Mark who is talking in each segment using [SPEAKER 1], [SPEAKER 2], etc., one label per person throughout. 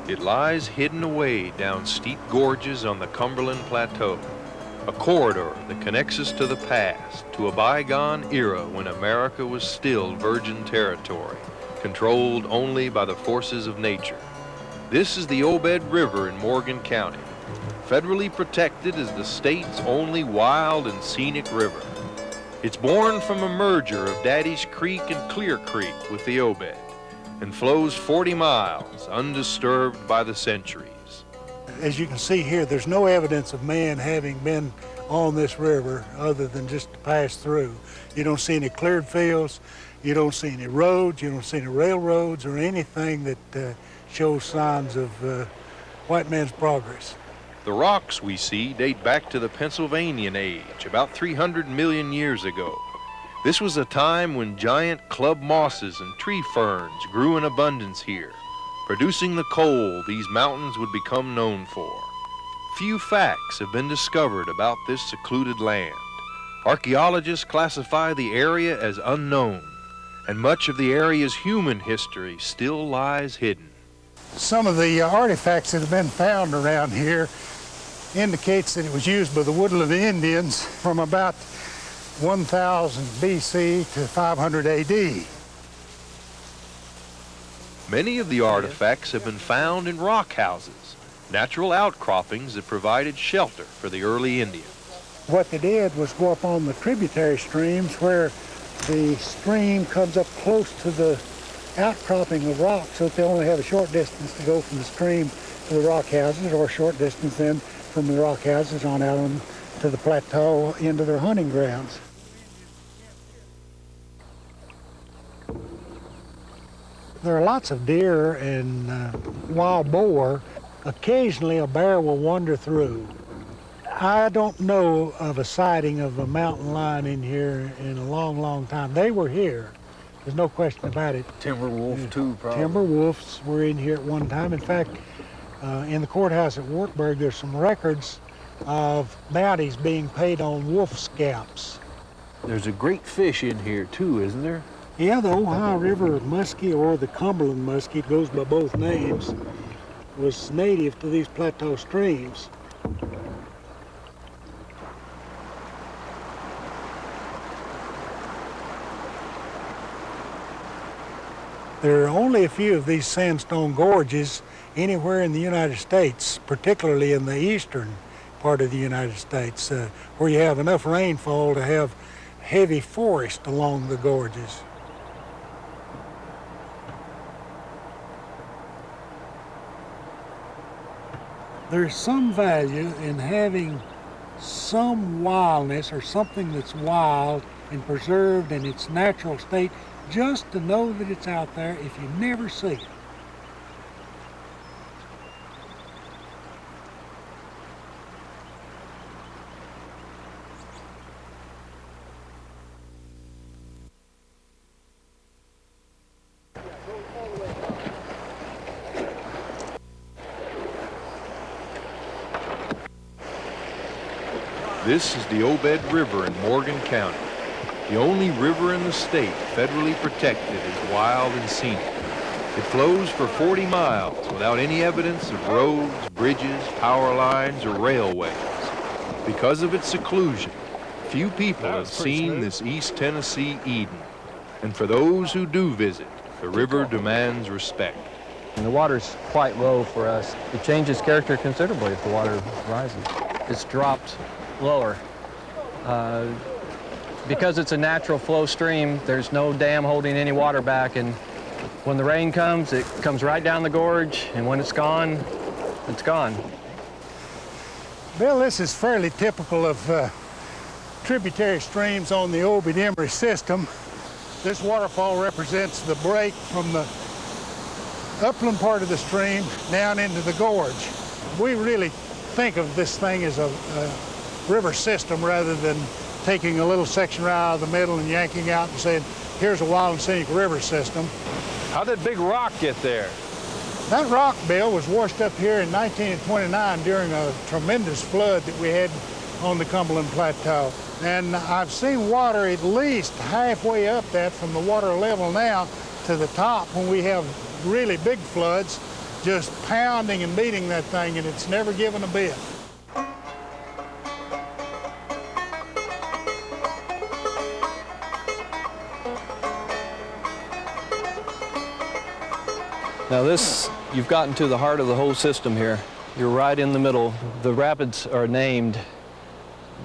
[SPEAKER 1] It lies hidden away down steep gorges on the Cumberland Plateau, a corridor that connects us to the past, to a bygone era when America was still virgin territory, controlled only by the forces of nature. This is the Obed River in Morgan County, federally protected as the state's only wild and scenic river. It's born from a merger of Daddy's Creek and Clear Creek with the Obed, and flows 40 miles undisturbed by the centuries.
[SPEAKER 2] As you can see here, there's no evidence of man having been on this river other than just to pass through. You don't see any cleared fields, you don't see any roads, you don't see any railroads or anything that shows signs of white man's progress.
[SPEAKER 1] The rocks we see date back to the Pennsylvanian age, about 300 million years ago. This was a time when giant club mosses and tree ferns grew in abundance here, producing the coal these mountains would become known for. Few facts have been discovered about this secluded land. Archaeologists classify the area as unknown, and much of the area's human history still lies hidden.
[SPEAKER 2] Some of the artifacts that have been found around here indicates that it was used by the Woodland Indians from about 1000 BC to 500 AD.
[SPEAKER 1] Many of the artifacts have been found in rock houses, natural outcroppings that provided shelter for the early Indians.
[SPEAKER 2] What they did was go up on the tributary streams where the stream comes up close to the outcropping of rock, so that they only have a short distance to go from the stream to the rock houses, or a short distance then from the rock houses on out to the plateau into their hunting grounds. There are lots of deer and wild boar. Occasionally a bear will wander through. I don't know of a sighting of a mountain lion in here in a long, long time. They were here. There's no question about it.
[SPEAKER 3] Timber wolf too, probably.
[SPEAKER 2] Timber wolves were in here at one time. In fact, in the courthouse at Wartburg, there's some records of bounties being paid on wolf scalps.
[SPEAKER 3] There's a great fish in here too, isn't there?
[SPEAKER 2] Yeah, the Ohio River muskie, or the Cumberland muskie, it goes by both names, was native to these plateau streams. There are only a few of these sandstone gorges anywhere in the United States, particularly in the eastern part of the United States, where you have enough rainfall to have heavy forest along the gorges. There's some value in having some wildness, or something that's wild and preserved in its natural state, just to know that it's out there if you never see it.
[SPEAKER 1] This is the Obed River in Morgan County, the only river in the state federally protected as wild and scenic. It flows for 40 miles without any evidence of roads, bridges, power lines, or railways. Because of its seclusion, few people have seen this East Tennessee Eden. And for those who do visit, the river demands respect.
[SPEAKER 4] And the water's quite low for us. It changes character considerably if the water rises. It's dropped lower. Because it's a natural flow stream, there's no dam holding any water back, and when the rain comes, it comes right down the gorge, and when it's gone, it's gone.
[SPEAKER 2] Bill, this is fairly typical of tributary streams on the Obed-Emery system. This waterfall represents the break from the upland part of the stream down into the gorge. We really think of this thing as a river system rather than taking a little section right out of the middle and yanking out and saying, here's a wild and scenic river system.
[SPEAKER 3] How did Big Rock get there?
[SPEAKER 2] That rock, Bill, was washed up here in 1929 during a tremendous flood that we had on the Cumberland Plateau. And I've seen water at least halfway up that from the water level now to the top when we have really big floods, just pounding and beating that thing, and it's never given a bit.
[SPEAKER 4] Now this, you've gotten to the heart of the whole system here. You're right in the middle. The rapids are named,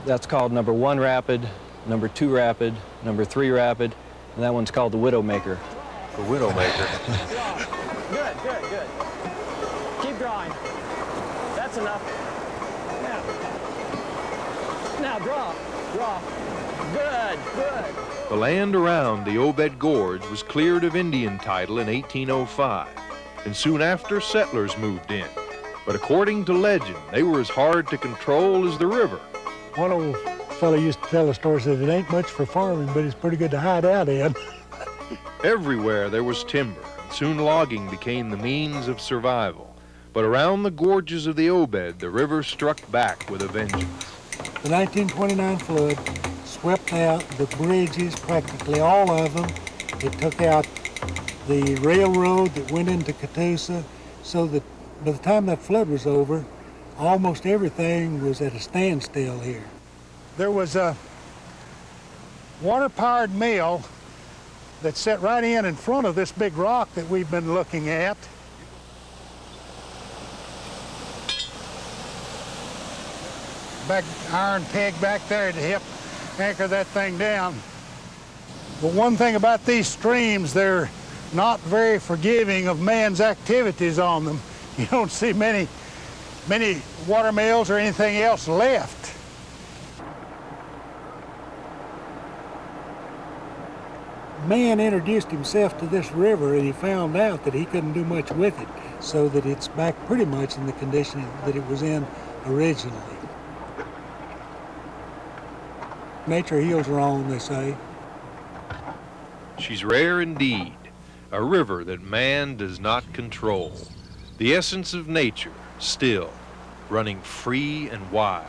[SPEAKER 4] that's called number 1 rapid, number 2 rapid, number 3 rapid, and that one's called the Widowmaker.
[SPEAKER 3] The Widowmaker.
[SPEAKER 4] Good, good, good. Keep drawing. That's enough. Now draw, draw. Good, good.
[SPEAKER 1] The land around the Obed Gorge was cleared of Indian title in 1805, and soon after settlers moved in. But according to legend, they were as hard to control as the river.
[SPEAKER 2] One old fellow used to tell a story, said it ain't much for farming, but it's pretty good to hide out in.
[SPEAKER 1] Everywhere there was timber, and soon logging became the means of survival. But around the gorges of the Obed, the river struck back with a vengeance.
[SPEAKER 5] The 1929 flood swept out the bridges, practically all of them. It took out the railroad that went into Catoosa, so that by the time that flood was over, almost everything was at a standstill here.
[SPEAKER 2] There was a water-powered mill that set right in front of this big rock that we've been looking at. Back iron peg back there to help anchor that thing down. But one thing about these streams, they're not very forgiving of man's activities on them. You don't see many water mills or anything else left.
[SPEAKER 5] Man introduced himself to this river and he found out that he couldn't do much with it, so that it's back pretty much in the condition that it was in originally. Nature heals her own, they say.
[SPEAKER 1] She's rare indeed, a river that man does not control. The essence of nature, still, running free and wild.